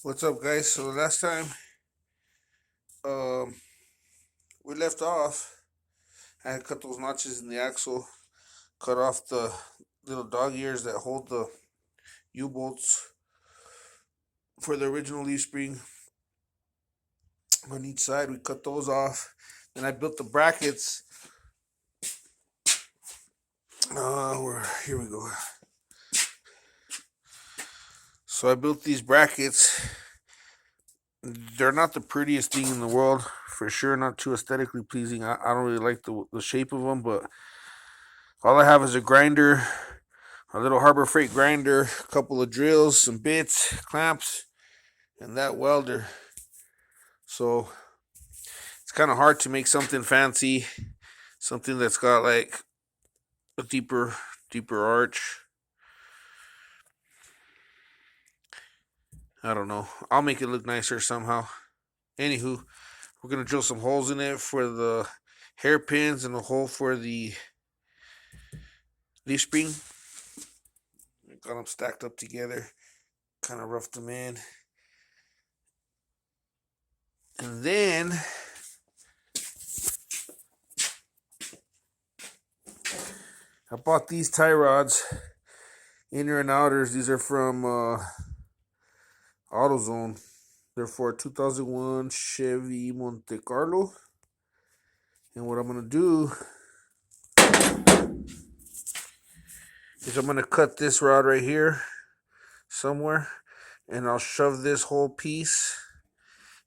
What's up, guys? So last time um, we left off, I had cut those notches in the axle, cut off the little dog ears that hold the U-bolts for the original leaf spring on each side. We cut those off. Then I built the brackets. Here we go. So I built these brackets. They're not the prettiest thing in the world, for sure. Not too aesthetically pleasing. I don't really like the shape of them, but all I have is a grinder, a little Harbor Freight grinder, a couple of drills, some bits, clamps, and that welder. So it's kind of hard to make something fancy, something that's got like a deeper arch. I don't know. I'll make it look nicer somehow. Anywho, we're gonna drill some holes in it for the hairpins and a hole for the leaf spring. Got them stacked up together, kind of roughed them in, and then I bought these tie rods, inner and outers. These are from AutoZone. They're for a 2001 Chevy Monte Carlo. And what I'm going to do is I'm going to cut this rod right here somewhere. And I'll shove this whole piece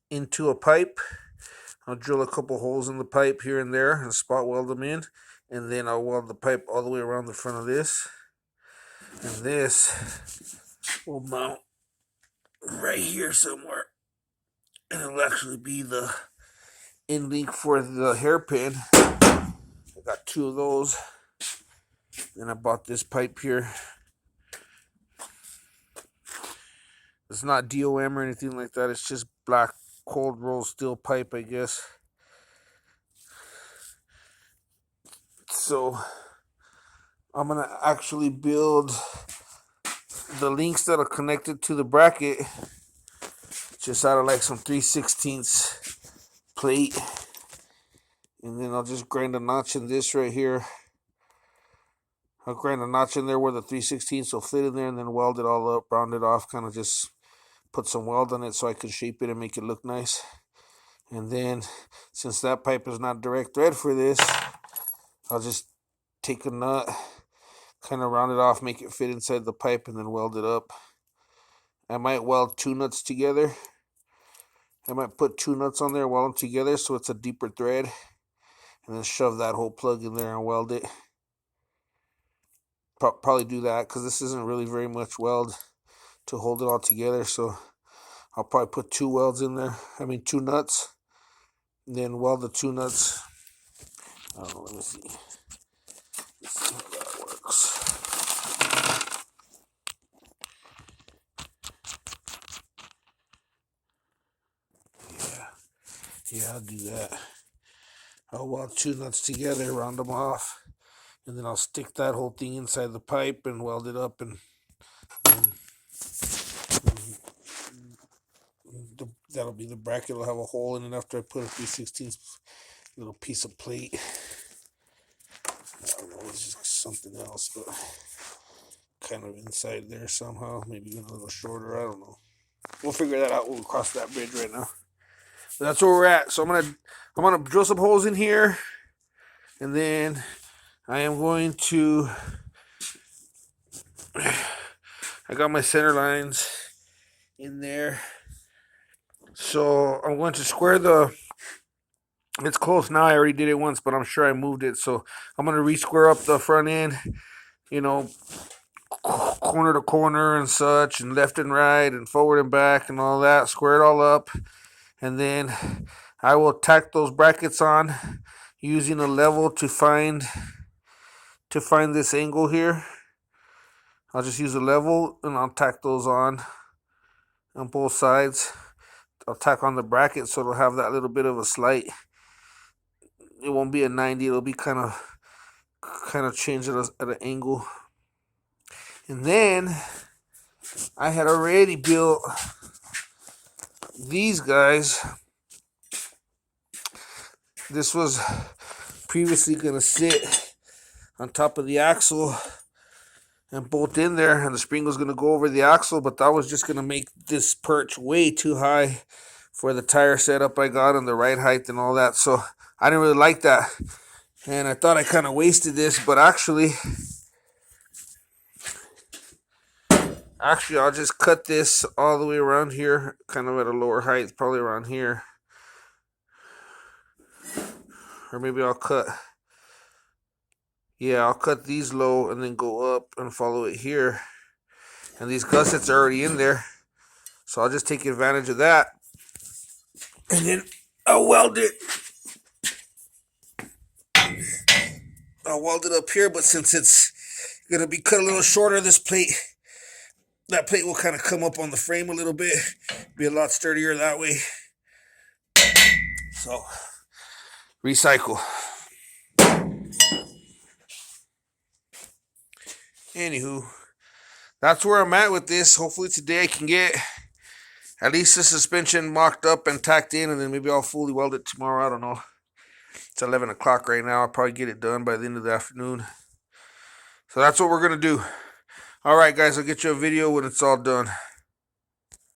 into a pipe. I'll drill a couple holes in the pipe here and there and spot weld them in. And then I'll weld the pipe all the way around the front of this. And this will mount right here somewhere. And it'll actually be the end link for the hairpin. I got two of those. Then I bought this pipe here. It's not DOM or anything like that. It's just black cold rolled steel pipe, I guess. So I'm going to actually build the links that are connected to the bracket just out of like some 3/16 plate. And then I'll just grind a notch in this right here. I'll grind a notch in there where the 3/16 will fit in there, and then weld it all up, round it off, kind of just put some weld on it so I can shape it and make it look nice. And then, since that pipe is not direct thread for this, I'll just take a nut, kind of round it off, make it fit inside the pipe, and then weld it up. I might weld two nuts together. I might put two nuts on there, weld them together so it's a deeper thread, and then shove that whole plug in there and weld it. Probably do that because this isn't really very much weld to hold it all together, so I'll probably put two welds in there. I mean, two nuts, and then weld the two nuts. I don't know, let me see. Let's see how that works. Yeah, I'll do that. I'll weld two nuts together, round them off, and then I'll stick that whole thing inside the pipe and weld it up, and that'll be the bracket. It'll have a hole in it after I put a 3/16 little piece of plate. I don't know, it's just something else, but kind of inside there somehow. Maybe a little shorter. I don't know. We'll figure that out when we cross that bridge right now. But that's where we're at. So I'm gonna drill some holes in here, and then I am going to. I got my center lines in there, so I'm going to square the. It's close now. I already did it once, but I'm sure I moved it. So I'm gonna re-square up the front end. You know, corner to corner and such, and left and right, and forward and back, and all that. Square it all up, and then I will tack those brackets on using a level to find this angle here. I'll just use a level and I'll tack those on both sides. I'll tack on the bracket so it'll have that little bit of a slight. It won't be a 90. It'll be kind of change it at an angle. And then I had already built these guys, this was previously going to sit on top of the axle and bolt in there, and the spring was going to go over the axle, but that was just going to make this perch way too high for the tire setup I got and the ride height and all that. So I didn't really like that, and I thought I kind of wasted this, but actually I'll just cut this all the way around here, kind of at a lower height, probably around here. Or maybe I'll cut these low and then go up and follow it here. And these gussets are already in there, so I'll just take advantage of that. And then I'll weld it. I'll weld it up here, but since it's going to be cut a little shorter, that plate will kind of come up on the frame a little bit. Be a lot sturdier that way. So, recycle. Anywho, that's where I'm at with this. Hopefully today I can get at least the suspension mocked up and tacked in, and then maybe I'll fully weld it tomorrow. I don't know. It's 11 o'clock right now. I'll probably get it done by the end of the afternoon. So that's what we're going to do. All right, guys, I'll get you a video when it's all done.